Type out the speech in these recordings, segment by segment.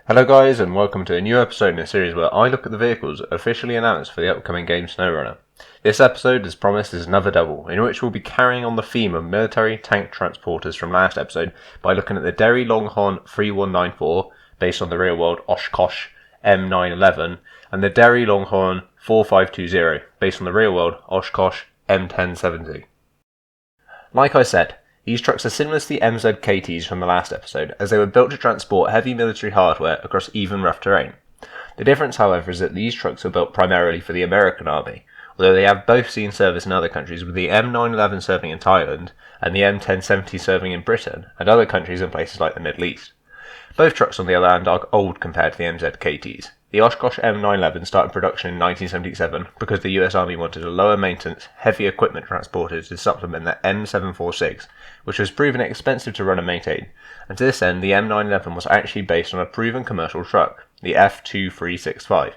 Hello guys, and welcome to a new episode in a series where I look at the vehicles officially announced for the upcoming game Snowrunner. This episode, as promised, is another double, in which we'll be carrying on the theme of military tank transporters from last episode by looking at the Derry Longhorn 3194, based on the real-world OshKosh M911, and the Derry Longhorn 4520, based on the real-world OshKosh M1070. Like I said, these trucks are similar to the MZKTs from the last episode, as they were built to transport heavy military hardware across even rough terrain. The difference, however, is that these trucks were built primarily for the American Army, although they have both seen service in other countries, with the M911 serving in Thailand and the M1070 serving in Britain and other countries in places like the Middle East. Both trucks, on the other hand, are old compared to the MZKTs. The OshKosh M911 started production in 1977 because the US Army wanted a lower maintenance, heavy equipment transporter to supplement the M746, which was proven expensive to run and maintain, and to this end the M911 was actually based on a proven commercial truck, the F2365.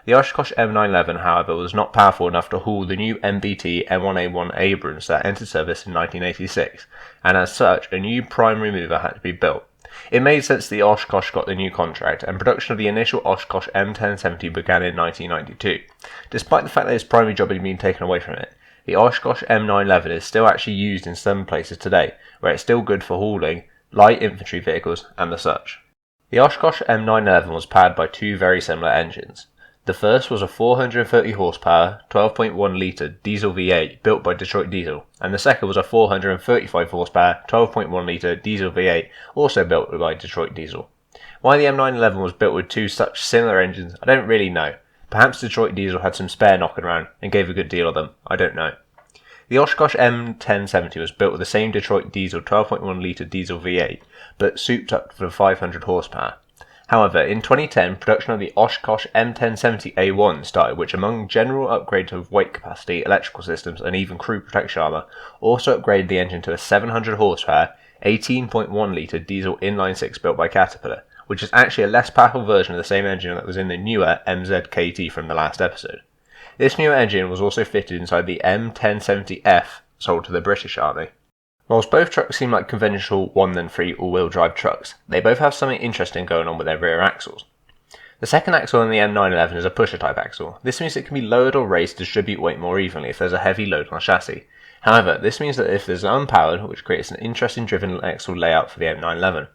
The OshKosh M911, however, was not powerful enough to haul the new MBT M1A1 Abrams that entered service in 1986, and as such a new primary mover had to be built. It made sense that the OshKosh got the new contract, and production of the initial OshKosh M1070 began in 1992. Despite the fact that its primary job had been taken away from it, the OshKosh M911 is still actually used in some places today, where it's still good for hauling light infantry vehicles and the such. The OshKosh M911 was powered by two very similar engines. The first was a 430 horsepower, 12.1 litre diesel V8 built by Detroit Diesel, and the second was a 435 horsepower, 12.1 litre diesel V8 also built by Detroit Diesel. Why the M911 was built with two such similar engines, I don't really know. Perhaps Detroit Diesel had some spare knocking around and gave a good deal of them, I don't know. The OshKosh M1070 was built with the same Detroit Diesel 12.1 litre diesel V8, but souped up for 500 horsepower. However, in 2010, production of the OshKosh M1070A1 started, which among general upgrades of weight capacity, electrical systems and even crew protection armour, also upgraded the engine to a 700 horsepower, 18.1 litre diesel inline-six built by Caterpillar, which is actually a less powerful version of the same engine that was in the newer MZKT from the last episode. This newer engine was also fitted inside the M1070F sold to the British Army. Whilst both trucks seem like conventional 1-3 all-wheel drive trucks, they both have something interesting going on with their rear axles. The second axle in the M911 is a pusher type axle. This means it can be lowered or raised to distribute weight more evenly if there's a heavy load on the chassis. However, this means that if there's unpowered, which creates an interesting driven axle layout for the M911.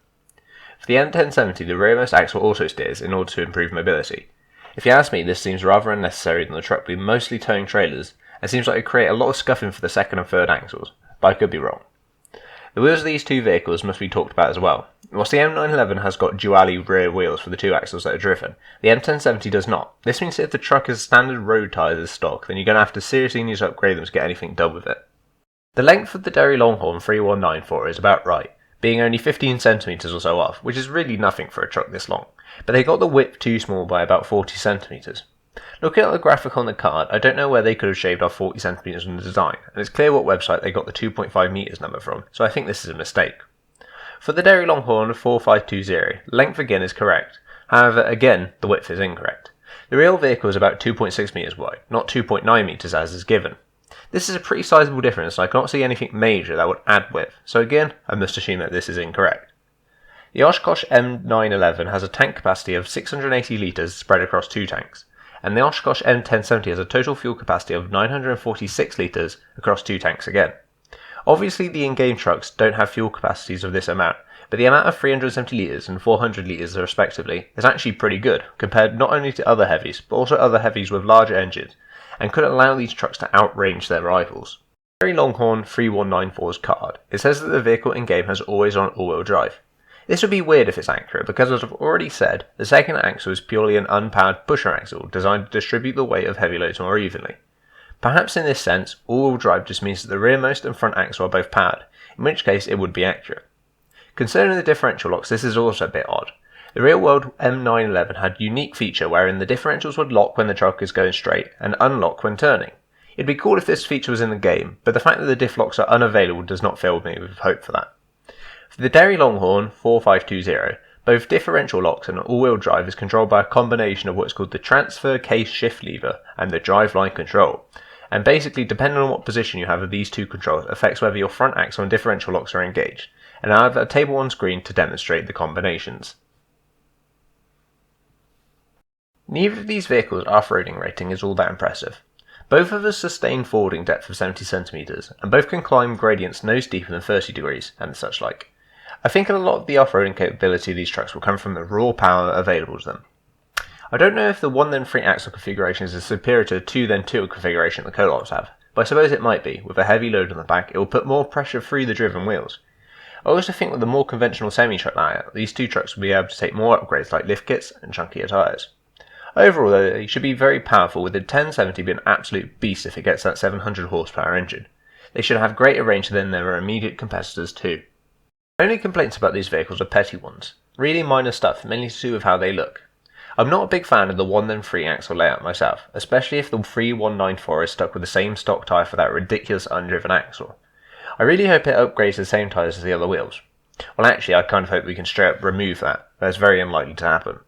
For the M1070, the rearmost axle also steers in order to improve mobility. If you ask me, this seems rather unnecessary than the truck being mostly towing trailers, and seems like it would create a lot of scuffing for the second and third axles, but I could be wrong. The wheels of these two vehicles must be talked about as well. Whilst the M911 has got dually rear wheels for the two axles that are driven, the M1070 does not. This means that if the truck has standard road tyres as stock, then you're going to have to seriously need to upgrade them to get anything done with it. The length of the Derry Longhorn 3194 is about right, being only 15 centimetres or so off, which is really nothing for a truck this long, but they got the width too small by about 40 centimetres. Looking at the graphic on the card, I don't know where they could have shaved off 40 centimetres from the design, and it's clear what website they got the 2.5 metres number from, so I think this is a mistake. For the Derry Longhorn 4520, length again is correct, however again the width is incorrect. The real vehicle is about 2.6 metres wide, not 2.9 metres as is given. This is a pretty sizable difference, and I cannot see anything major that would add width, so again I must assume that this is incorrect. The OshKosh M911 has a tank capacity of 680 litres spread across two tanks, and the OshKosh M1070 has a total fuel capacity of 946 litres across two tanks again. Obviously the in-game trucks don't have fuel capacities of this amount, but the amount of 370 litres and 400 litres respectively is actually pretty good, compared not only to other heavies, but also other heavies with larger engines, and could allow these trucks to outrange their rivals. Derry Longhorn 3194's card, it says that the vehicle in-game has always on all-wheel drive. This would be weird if it's accurate, because as I've already said, the second axle is purely an unpowered pusher axle designed to distribute the weight of heavy loads more evenly. Perhaps in this sense, all-wheel drive just means that the rearmost and front axle are both powered, in which case it would be accurate. Concerning the differential locks, this is also a bit odd. The real-world M911 had a unique feature wherein the differentials would lock when the truck is going straight and unlock when turning. It'd be cool if this feature was in the game, but the fact that the diff locks are unavailable does not fill me with hope for that. For the Derry Longhorn 4520, both differential locks and all-wheel drive is controlled by a combination of what's called the transfer case shift lever and the driveline control, and basically depending on what position you have of these two controls affects whether your front axle and differential locks are engaged, and I have a table on screen to demonstrate the combinations. Neither of these vehicles' off-roading rating is all that impressive. Both have a sustained forwarding depth of 70 centimeters, and both can climb gradients no steeper than 30 degrees, and such like. I think a lot of the off-roading capability of these trucks will come from the raw power available to them. I don't know if the 1-then-3 axle configuration is superior to the 2-then-2 configuration the co-ops have, but I suppose it might be. With a heavy load on the back, it will put more pressure through the driven wheels. I also think with the more conventional semi-truck layout, these two trucks will be able to take more upgrades like lift kits and chunkier tyres. Overall though, they should be very powerful, with the 1070 being an absolute beast if it gets that 700 horsepower engine. They should have greater range than their immediate competitors too. My only complaints about these vehicles are petty ones, really minor stuff, mainly to do with how they look. I'm not a big fan of the 1-then-3 axle layout myself, especially if the 3194 is stuck with the same stock tyre for that ridiculous undriven axle. I really hope it upgrades the same tyres as the other wheels. Well actually I kind of hope we can straight up remove that, but it's very unlikely to happen.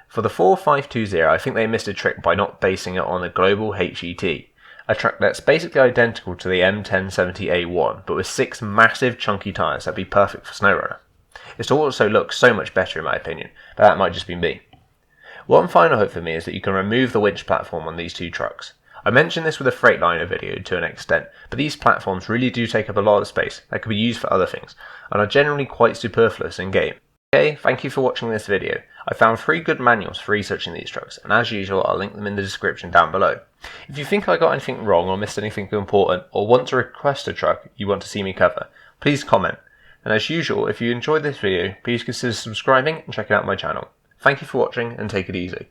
For the 4520 I think they missed a trick by not basing it on a global HET, a truck that's basically identical to the M1070A1 but with 6 massive chunky tyres that'd be perfect for Snowrunner. It also looks so much better in my opinion, but that might just be me. One final hope for me is that you can remove the winch platform on these two trucks. I mentioned this with a Freightliner video to an extent, but these platforms really do take up a lot of space that could be used for other things, and are generally quite superfluous in game. Okay, thank you for watching this video. I found 3 good manuals for researching these trucks, and as usual I'll link them in the description down below. If you think I got anything wrong or missed anything important, or want to request a truck you want to see me cover, please comment. And as usual, if you enjoyed this video, please consider subscribing and checking out my channel. Thank you for watching, and take it easy.